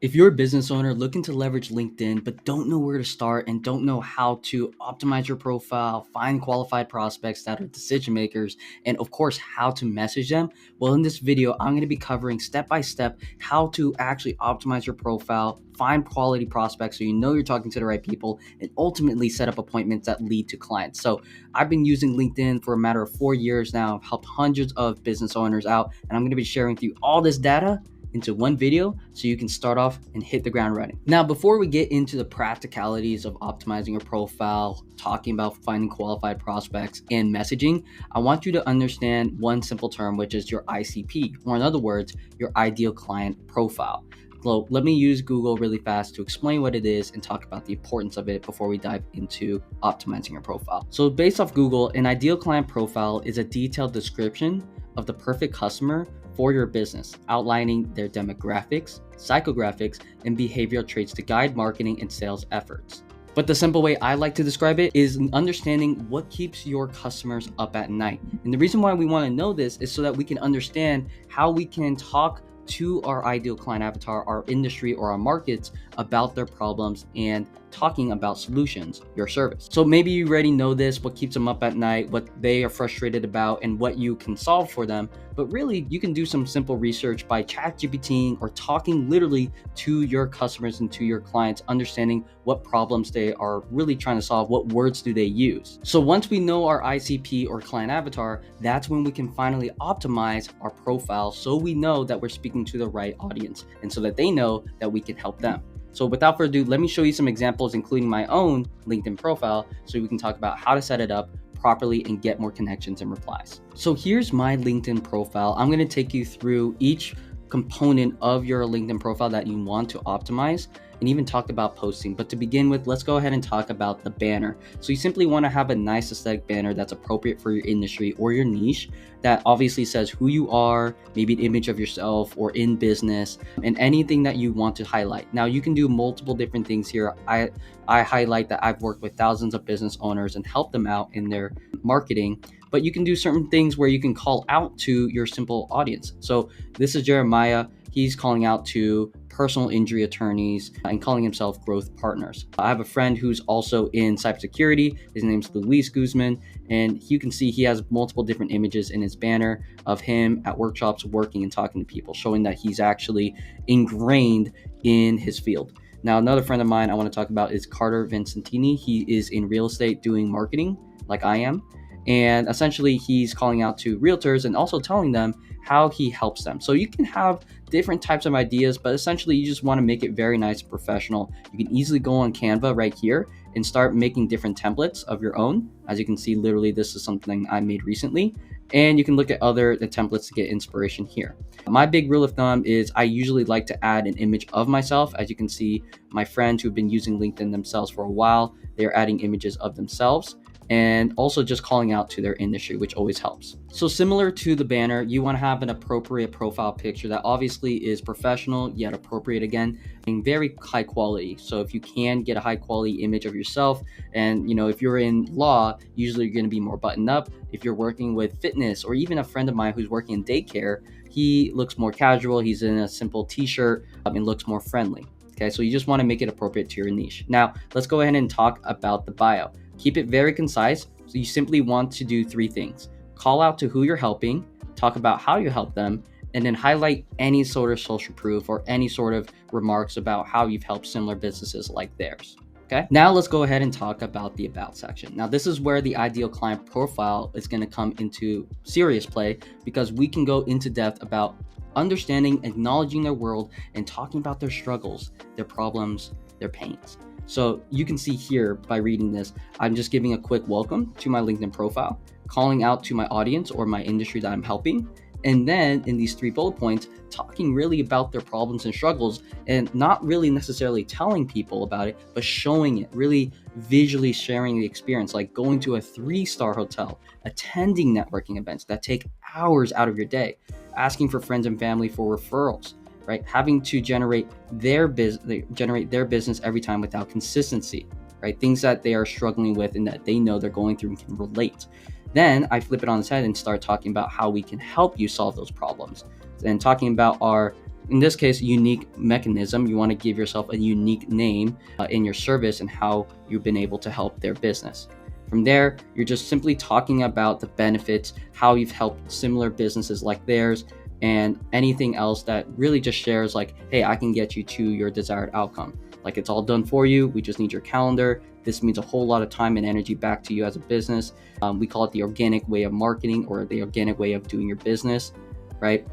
If you're a business owner looking to leverage LinkedIn but don't know where to start and don't know how to optimize your profile, find qualified prospects that are decision makers, and of course, how to message them, well, in this video, I'm going to be covering step by step how to actually optimize your profile, find quality prospects so you know you're talking to the right people, and ultimately set up appointments that lead to clients. So I've been using LinkedIn for a matter of 4 years now. I've helped hundreds of business owners out, and I'm going to be sharing with you all this data into one video so you can start off and hit the ground running. Now, before we get into the practicalities of optimizing your profile, talking about finding qualified prospects and messaging, I want you to understand one simple term, which is your ICP, or in other words, your ideal client profile. So let me use Google really fast to explain what it is and talk about the importance of it before we dive into optimizing your profile. So based off Google, an ideal client profile is a detailed description of the perfect customer for your business, outlining their demographics, psychographics, and behavioral traits to guide marketing and sales efforts. But the simple way I like to describe it is understanding what keeps your customers up at night. And the reason why we want to know this is so that we can understand how we can talk to our ideal client avatar, our industry, or our markets about their problems and talking about solutions, your service. So maybe you already know this, what keeps them up at night, what they are frustrated about, and what you can solve for them. But really, you can do some simple research by ChatGPTing or talking literally to your customers and to your clients, understanding what problems they are really trying to solve, what words do they use. So once we know our ICP or client avatar, that's when we can finally optimize our profile so we know that we're speaking to the right audience and so that they know that we can help them. So without further ado, let me show you some examples, including my own LinkedIn profile, so we can talk about how to set it up properly and get more connections and replies. So here's my LinkedIn profile. I'm going to take you through each component of your LinkedIn profile that you want to optimize and even talk about posting. But to begin with, let's go ahead and talk about the banner. So you simply want to have a nice aesthetic banner that's appropriate for your industry or your niche that obviously says who you are, maybe an image of yourself or in business, and anything that you want to highlight. Now you can do multiple different things here. I highlight that I've worked with thousands of business owners and helped them out in their marketing. But you can do certain things where you can call out to your simple audience. So this is Jeremiah. He's calling out to personal injury attorneys and calling himself growth partners. I have a friend who's also in cybersecurity. His name's Luis Guzman, and you can see he has multiple different images in his banner of him at workshops working and talking to people, showing that he's actually ingrained in his field. Now, another friend of mine I want to talk about is Carter Vincentini. He is in real estate doing marketing like I am. And essentially, he's calling out to realtors and also telling them how he helps them. So you can have different types of ideas, but essentially you just want to make it very nice and professional. You can easily go on Canva right here and start making different templates of your own. As you can see, literally, this is something I made recently. And you can look at the templates to get inspiration here. My big rule of thumb is I usually like to add an image of myself. As you can see, my friends who've been using LinkedIn themselves for a while, they're adding images of themselves and also just calling out to their industry, which always helps. So similar to the banner, you want to have an appropriate profile picture that obviously is professional, yet appropriate again, and very high quality. So if you can get a high quality image of yourself, and if you're in law, usually you're going to be more buttoned up. If you're working with fitness, or even a friend of mine who's working in daycare, he looks more casual. He's in a simple t-shirt and looks more friendly. Okay, so you just want to make it appropriate to your niche. Now, let's go ahead and talk about the bio. Keep it very concise. So you simply want to do 3 things. Call out to who you're helping, talk about how you help them, and then highlight any sort of social proof or any sort of remarks about how you've helped similar businesses like theirs. Okay, now let's go ahead and talk about the about section. Now, this is where the ideal client profile is going to come into serious play, because we can go into depth about understanding, acknowledging their world, and talking about their struggles, their problems, their pains. So you can see here by reading this, I'm just giving a quick welcome to my LinkedIn profile, calling out to my audience or my industry that I'm helping. And then in these 3 bullet points, talking really about their problems and struggles, and not really necessarily telling people about it, but showing it, really visually sharing the experience, like going to a 3-star hotel, attending networking events that take hours out of your day, asking for friends and family for referrals, right? Having to generate their business every time without consistency, right? Things that they are struggling with and that they know they're going through and can relate. Then I flip it on its head and start talking about how we can help you solve those problems, and talking about our in this case, unique mechanism. You want to give yourself a unique name in your service and how you've been able to help their business. From there, you're just simply talking about the benefits, how you've helped similar businesses like theirs, and anything else that really just shares like, hey, I can get you to your desired outcome. Like, it's all done for you. We just need your calendar. This means a whole lot of time and energy back to you as a business. We call it the organic way of marketing, or the organic way of doing your business, right?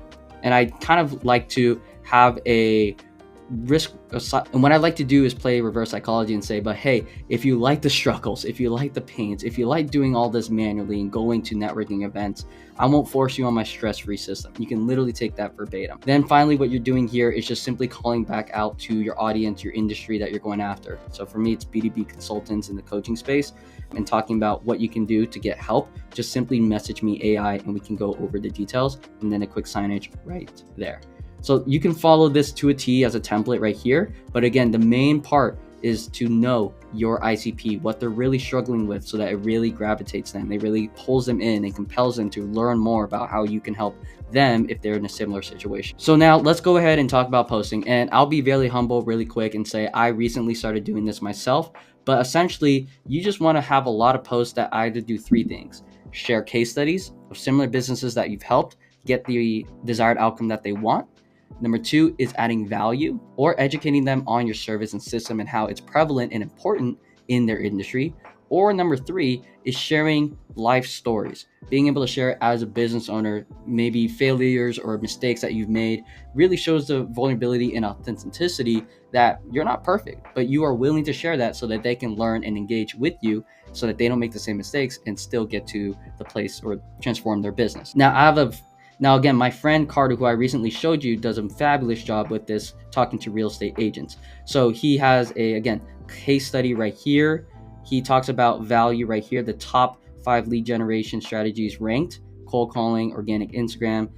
And I kind of like to have a risk, and what I like to do is play reverse psychology and say, but hey, if you like the struggles, if you like the pains, if you like doing all this manually and going to networking events, I won't force you on my stress-free system. You can literally take that verbatim. Then finally, what you're doing here is just simply calling back out to your audience, your industry that you're going after. So for me, it's B2B consultants in the coaching space, and talking about what you can do to get help. Just simply message me AI and we can go over the details, and then a quick signage right there. So you can follow this to a T as a template right here. But again, the main part is to know your ICP, what they're really struggling with, so that it really gravitates them. It really pulls them in and compels them to learn more about how you can help them if they're in a similar situation. So now let's go ahead and talk about posting. And I'll be really humble really quick and say I recently started doing this myself. But essentially, you just want to have a lot of posts that either do three things: share case studies of similar businesses that you've helped get the desired outcome that they want. Number two is adding value or educating them on your service and system and how it's prevalent and important in their industry. Or number three is sharing life stories, being able to share as a business owner, maybe failures or mistakes that you've made. Really shows the vulnerability and authenticity that you're not perfect, but you are willing to share that so that they can learn and engage with you, so that they don't make the same mistakes and still get to the place or transform their business. Now, again, my friend Carter, who I recently showed you, does a fabulous job with this, talking to real estate agents. So he has again, case study right here. He talks about value right here, the top 5 lead generation strategies ranked: cold calling, organic Instagram,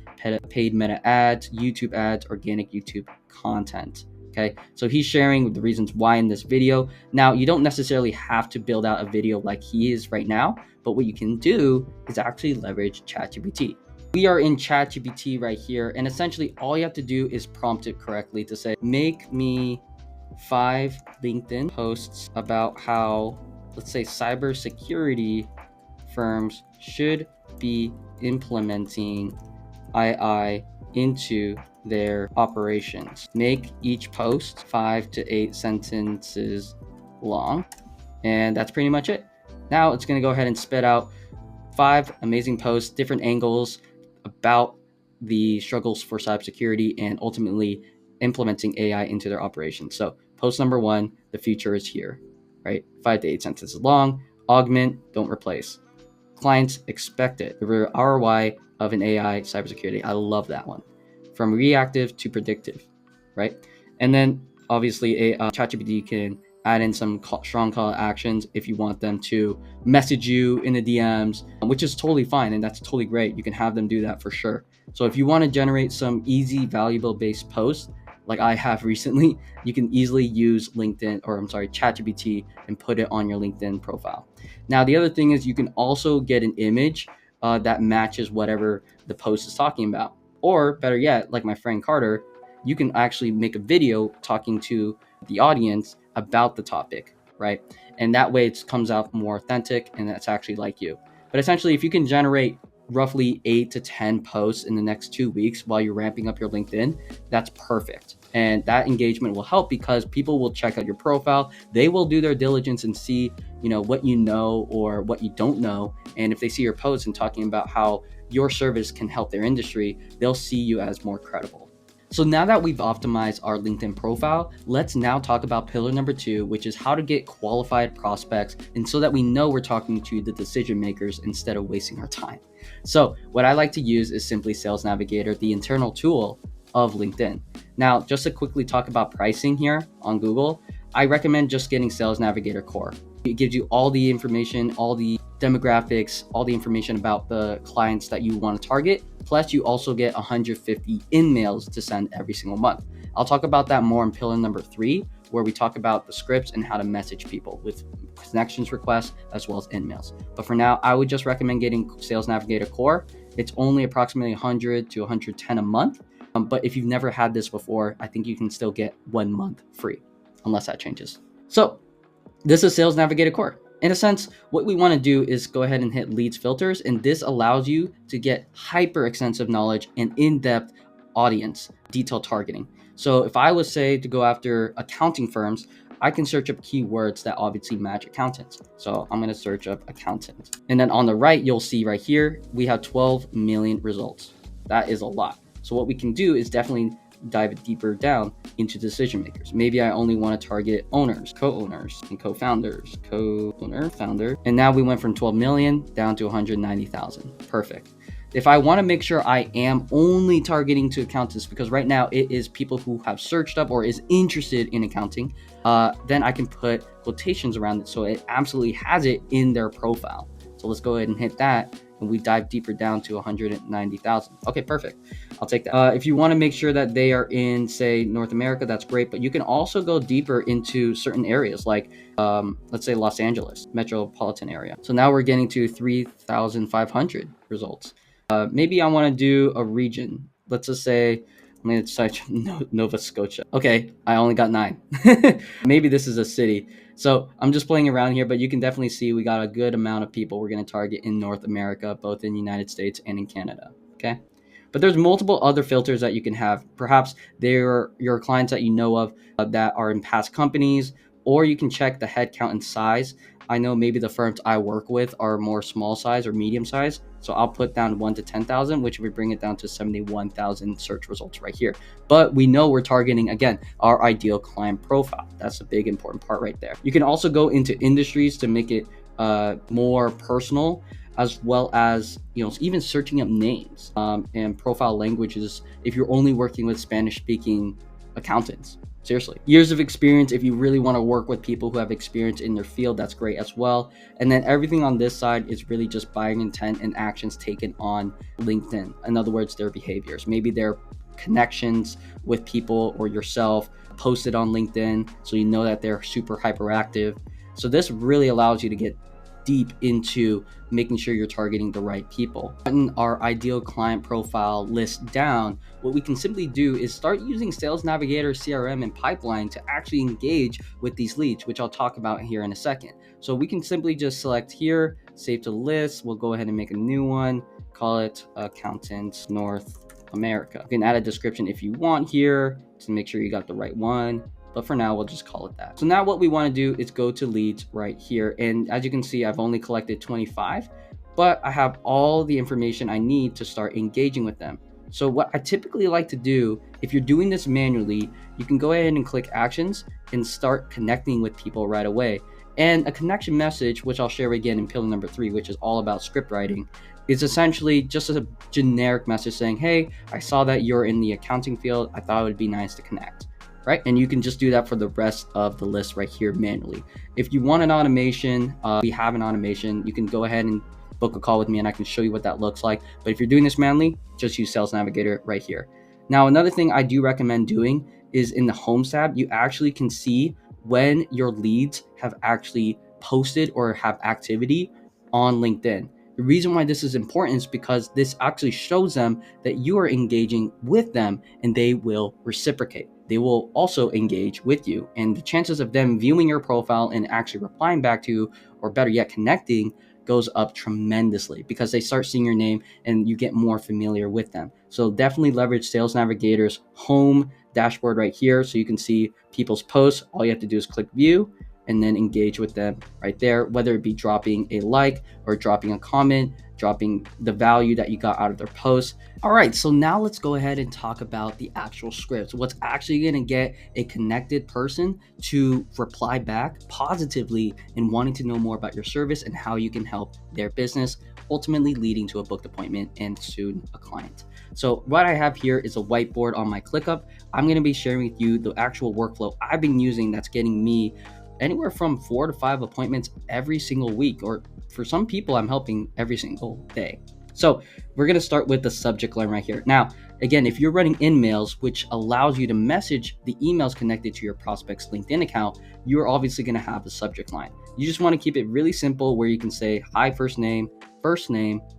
paid meta ads, YouTube ads, organic YouTube content. Okay, so he's sharing the reasons why in this video. Now, you don't necessarily have to build out a video like he is right now, but what you can do is actually leverage ChatGPT. We are in ChatGPT right here, and essentially all you have to do is prompt it correctly to say, make me 5 LinkedIn posts about how, let's say, cybersecurity firms should be implementing AI into their operations. Make each post 5 to 8 sentences long, and that's pretty much it. Now it's going to go ahead and spit out 5 amazing posts, different angles about the struggles for cybersecurity and ultimately implementing AI into their operations. So post number 1, the future is here, right? 5 to 8 sentences long. Augment, don't replace. Clients expect it. The ROI of an AI cybersecurity. I love that one. From reactive to predictive, right? And then obviously ChatGPT can add in some strong call to actions if you want them to message you in the DMs, which is totally fine, and that's totally great. You can have them do that for sure. So if you want to generate some easy, valuable based posts like I have recently, you can easily use ChatGPT and put it on your LinkedIn profile. Now, the other thing is you can also get an image that matches whatever the post is talking about. Or better yet, like my friend Carter, you can actually make a video talking to the audience about the topic, right? And that way it comes out more authentic and that's actually like you. But essentially, if you can generate roughly 8 to 10 posts in the next 2 weeks while you're ramping up your LinkedIn, that's perfect. And that engagement will help because people will check out your profile. They will do their diligence and see, what you know or what you don't know. And if they see your posts and talking about how your service can help their industry, they'll see you as more credible. So now that we've optimized our LinkedIn profile, let's now talk about pillar number 2, which is how to get qualified prospects, and so that we know we're talking to the decision makers instead of wasting our time. So what I like to use is simply Sales Navigator, the internal tool of LinkedIn. Now, just to quickly talk about pricing here on Google, I recommend just getting Sales Navigator Core. It gives you all the information, all the demographics, all the information about the clients that you want to target. Plus, you also get 150 in-mails to send every single month. I'll talk about that more in pillar number 3, where we talk about the scripts and how to message people with connections requests as well as in-mails. But for now, I would just recommend getting Sales Navigator Core. It's only approximately 100 to 110 a month. But if you've never had this before, I think you can still get 1 month free, unless that changes. So this is Sales Navigator Core. In a sense, what we want to do is go ahead and hit leads filters, and this allows you to get hyper extensive knowledge and in-depth audience detailed targeting. So if I was say to go after accounting firms, I can search up keywords that obviously match accountants. So I'm going to search up accountant. And then on the right, you'll see right here, we have 12 million results. That is a lot. So what we can do is definitely dive deeper down into decision makers. Maybe I only want to target owners, co-owners, and co-founders, co-owner, founder. And now we went from 12 million down to 190,000. Perfect. If I want to make sure I am only targeting to accountants, because right now it is people who have searched up or is interested in accounting, then I can put quotations around it so it absolutely has it in their profile. So let's go ahead and hit that, and we dive deeper down to 190,000. Okay, perfect. I'll take that. If you want to make sure that they are in, say, North America, that's great. But you can also go deeper into certain areas like, let's say, Los Angeles, metropolitan area. So now we're getting to 3,500 results. Maybe I want to do a region. Let's just say, I'm going to search Nova Scotia. Okay, I only got 9. Maybe this is a city. So I'm just playing around here, but you can definitely see we got a good amount of people we're going to target in North America, both in the United States and in Canada. Okay. But there's multiple other filters that you can have. Perhaps they're your clients that you know of that are in past companies, or you can check the headcount and size. I know maybe the firms I work with are more small size or medium size. So I'll put down 1 to 10,000, which would bring it down to 71,000 search results right here. But we know we're targeting, again, our ideal client profile. That's a big important part right there. You can also go into industries to make it more personal, as well as, even searching up names and profile languages if you're only working with Spanish speaking accountants. Seriously, years of experience. If you really want to work with people who have experience in their field, that's great as well. And then everything on this side is really just buying intent and actions taken on LinkedIn. In other words, their behaviors. Maybe their connections with people or yourself posted on LinkedIn, so you know that they're super hyperactive. So this really allows you to get deep into making sure you're targeting the right people. Putting our ideal client profile list down, what we can simply do is start using Sales Navigator, CRM, and Pipeline to actually engage with these leads, which I'll talk about here in a second. So we can simply just select here, save to list. We'll go ahead and make a new one, call it Accountants North America. You can add a description if you want here to make sure you got the right one. But for now, we'll just call it that. So now what we want to do is go to leads right here. And as you can see, I've only collected 25, but I have all the information I need to start engaging with them. So what I typically like to do, if you're doing this manually, you can go ahead and click actions and start connecting with people right away. And a connection message, which I'll share again in pillar number 3, which is all about script writing, is essentially just a generic message saying, hey, I saw that you're in the accounting field. I thought it would be nice to connect. Right? And you can just do that for the rest of the list right here manually. If you want an automation, we have an automation. You can go ahead and book a call with me and I can show you what that looks like. But if you're doing this manually, just use Sales Navigator right here. Now, another thing I do recommend doing is in the Homes tab, you actually can see when your leads have actually posted or have activity on LinkedIn. The reason why this is important is because this actually shows them that you are engaging with them and they will reciprocate. They will also engage with you. And the chances of them viewing your profile and actually replying back to you, or better yet, connecting, goes up tremendously because they start seeing your name and you get more familiar with them. So definitely leverage Sales Navigator's home dashboard right here so you can see people's posts. All you have to do is click view and then engage with them right there, whether it be dropping a like or dropping a comment, dropping the value that you got out of their post. All right, so now let's go ahead and talk about the actual scripts. What's actually gonna get a connected person to reply back positively and wanting to know more about your service and how you can help their business, ultimately leading to a booked appointment and soon a client. So what I have here is a whiteboard on my ClickUp. I'm gonna be sharing with you the actual workflow I've been using that's getting me anywhere from 4 to 5 appointments every single week, or for some people, I'm helping every single day. So we're going to start with the subject line right here. Now, again, if you're running InMails, which allows you to message the emails connected to your prospect's LinkedIn account, you're obviously going to have a subject line. You just want to keep it really simple where you can say, hi, first name,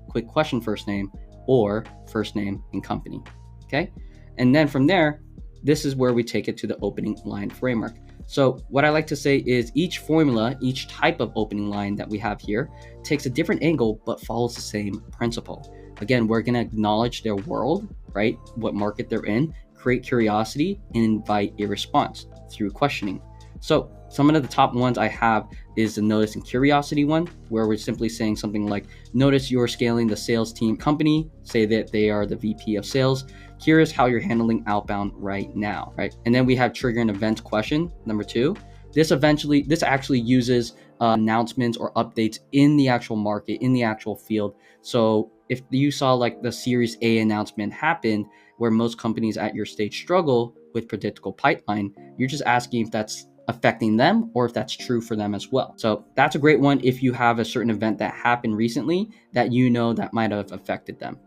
quick question, first name, or first name and company. Okay. And then from there, this is where we take it to the opening line framework. So what I like to say is each formula, each type of opening line that we have here takes a different angle, but follows the same principle. Again, we're going to acknowledge their world, right? What market they're in, create curiosity, and invite a response through questioning. So some of the top ones I have is the notice and curiosity one, where we're simply saying something like, notice you're scaling the sales team company, say that they are the VP of sales. Curious how you're handling outbound right now, right? And then we have trigger an event question, number 2. This actually uses announcements or updates in the actual market, in the actual field. So if you saw like the Series A announcement happen, where most companies at your stage struggle with predictable pipeline, you're just asking if that's affecting them or if that's true for them as well. So that's a great one if you have a certain event that happened recently that you know that might have affected them.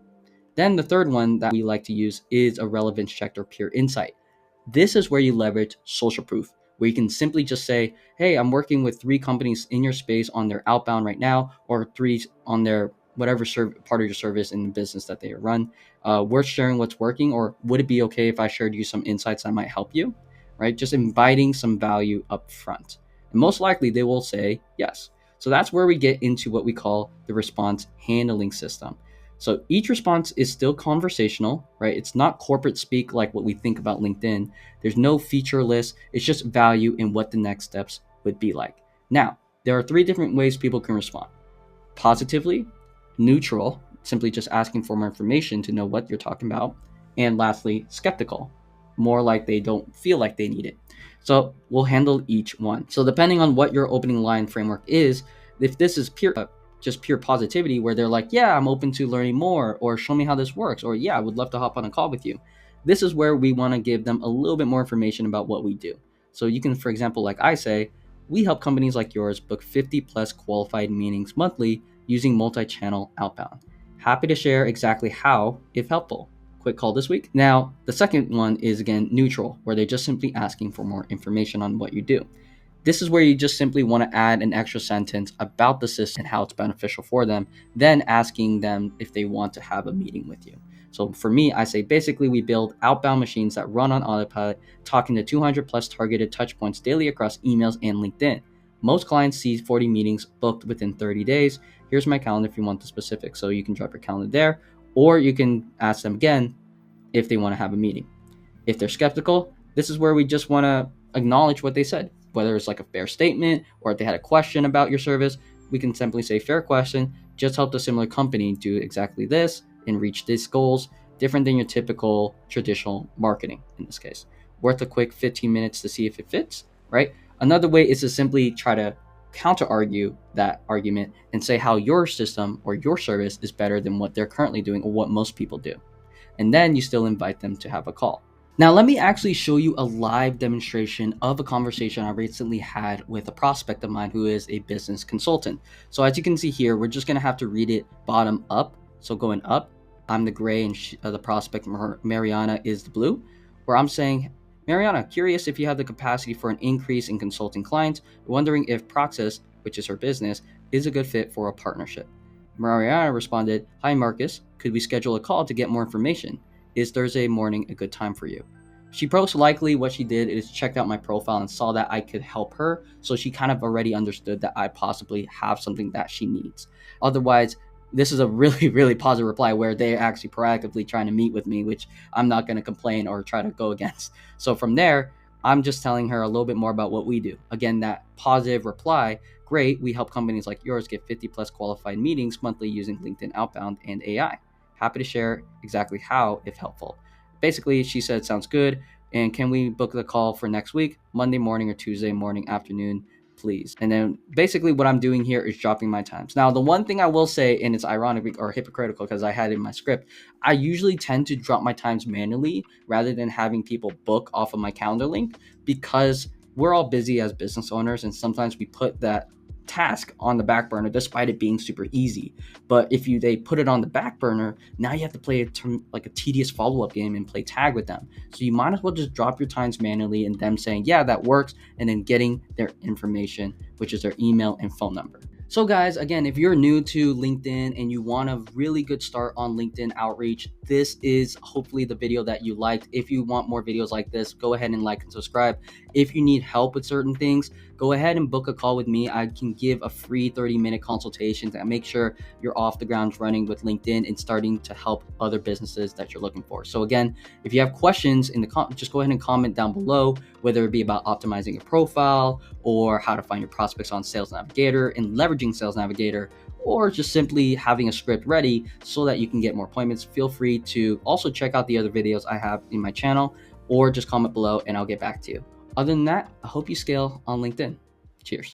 Then the third one that we like to use is a relevance check or peer insight. This is where you leverage social proof, where you can simply just say, hey, I'm working with 3 companies in your space on their outbound right now, or 3 on their whatever part of your service in the business that they run. We're sharing what's working, or would it be okay if I shared you some insights that might help you? Right? Just inviting some value up front. And most likely they will say yes. So that's where we get into what we call the response handling system. So each response is still conversational, right? It's not corporate speak like what we think about LinkedIn. There's no feature list. It's just value in what the next steps would be like. Now, there are 3 different ways people can respond. Positively, neutral, simply just asking for more information to know what you're talking about. And lastly, skeptical, more like they don't feel like they need it. So we'll handle each one. So depending on what your opening line framework is, if this is just pure positivity where they're like, yeah, I'm open to learning more, or show me how this works, or yeah, I would love to hop on a call with you. This is where we want to give them a little bit more information about what we do. So you can, for example, like I say, we help companies like yours book 50 plus qualified meetings monthly using multi-channel outbound. Happy to share exactly how, if helpful. Quick call this week. Now, the second one is again neutral, where they're just simply asking for more information on what you do. This is where you just simply want to add an extra sentence about the system and how it's beneficial for them, then asking them if they want to have a meeting with you. So for me, I say basically we build outbound machines that run on autopilot, talking to 200 plus targeted touch points daily across emails and LinkedIn. Most clients see 40 meetings booked within 30 days. Here's my calendar if you want the specifics. So you can drop your calendar there, or you can ask them again if they want to have a meeting. If they're skeptical, this is where we just want to acknowledge what they said, whether it's like a fair statement or if they had a question about your service. We can simply say, fair question, just helped a similar company do exactly this and reach these goals, different than your typical traditional marketing in this case. Worth a quick 15 minutes to see if it fits, right? Another way is to simply try to counter argue that argument and say how your system or your service is better than what they're currently doing or what most people do. And then you still invite them to have a call. Now, let me actually show you a live demonstration of a conversation I recently had with a prospect of mine who is a business consultant. So as you can see here, we're just going to have to read it bottom up. So going up, I'm the gray and the prospect, Mariana, is the blue, where I'm saying, Mariana, curious if you have the capacity for an increase in consulting clients, wondering if Proxys, which is her business, is a good fit for a partnership. Mariana responded, hi Marcus, could we schedule a call to get more information? Is Thursday morning a good time for you? She most likely what she did is checked out my profile and saw that I could help her. So she kind of already understood that I possibly have something that she needs. Otherwise, this is a really, really positive reply where they're actually proactively trying to meet with me, which I'm not going to complain or try to go against. So from there, I'm just telling her a little bit more about what we do. Again, that positive reply, great. We help companies like yours get 50 plus qualified meetings monthly using LinkedIn Outbound and AI. Happy to share exactly how, if helpful. Basically, she said, sounds good. And can we book the call for next week, Monday morning or Tuesday morning, afternoon, please? And then basically what I'm doing here is dropping my times. Now, the one thing I will say, and it's ironic or hypocritical because I had it in my script, I usually tend to drop my times manually rather than having people book off of my calendar link, because we're all busy as business owners and sometimes we put that task on the back burner despite it being super easy. But if they put it on the back burner, now you have to play like a tedious follow-up game and play tag with them. So you might as well just drop your times manually and them saying, yeah, that works, and then getting their information, which is their email and phone number. So guys, again, if you're new to LinkedIn and you want a really good start on LinkedIn outreach, this is hopefully the video that you liked. If you want more videos like this, go ahead and like and subscribe. If you need help with certain things, go ahead and book a call with me. I can give a free 30-minute consultation to make sure you're off the ground running with LinkedIn and starting to help other businesses that you're looking for. So again, if you have questions in the just go ahead and comment down below, whether it be about optimizing your profile or how to find your prospects on Sales Navigator and leveraging Sales Navigator, or just simply having a script ready so that you can get more appointments. Feel free to also check out the other videos I have in my channel, or just comment below and I'll get back to you. Other than that, I hope you scale on LinkedIn. Cheers.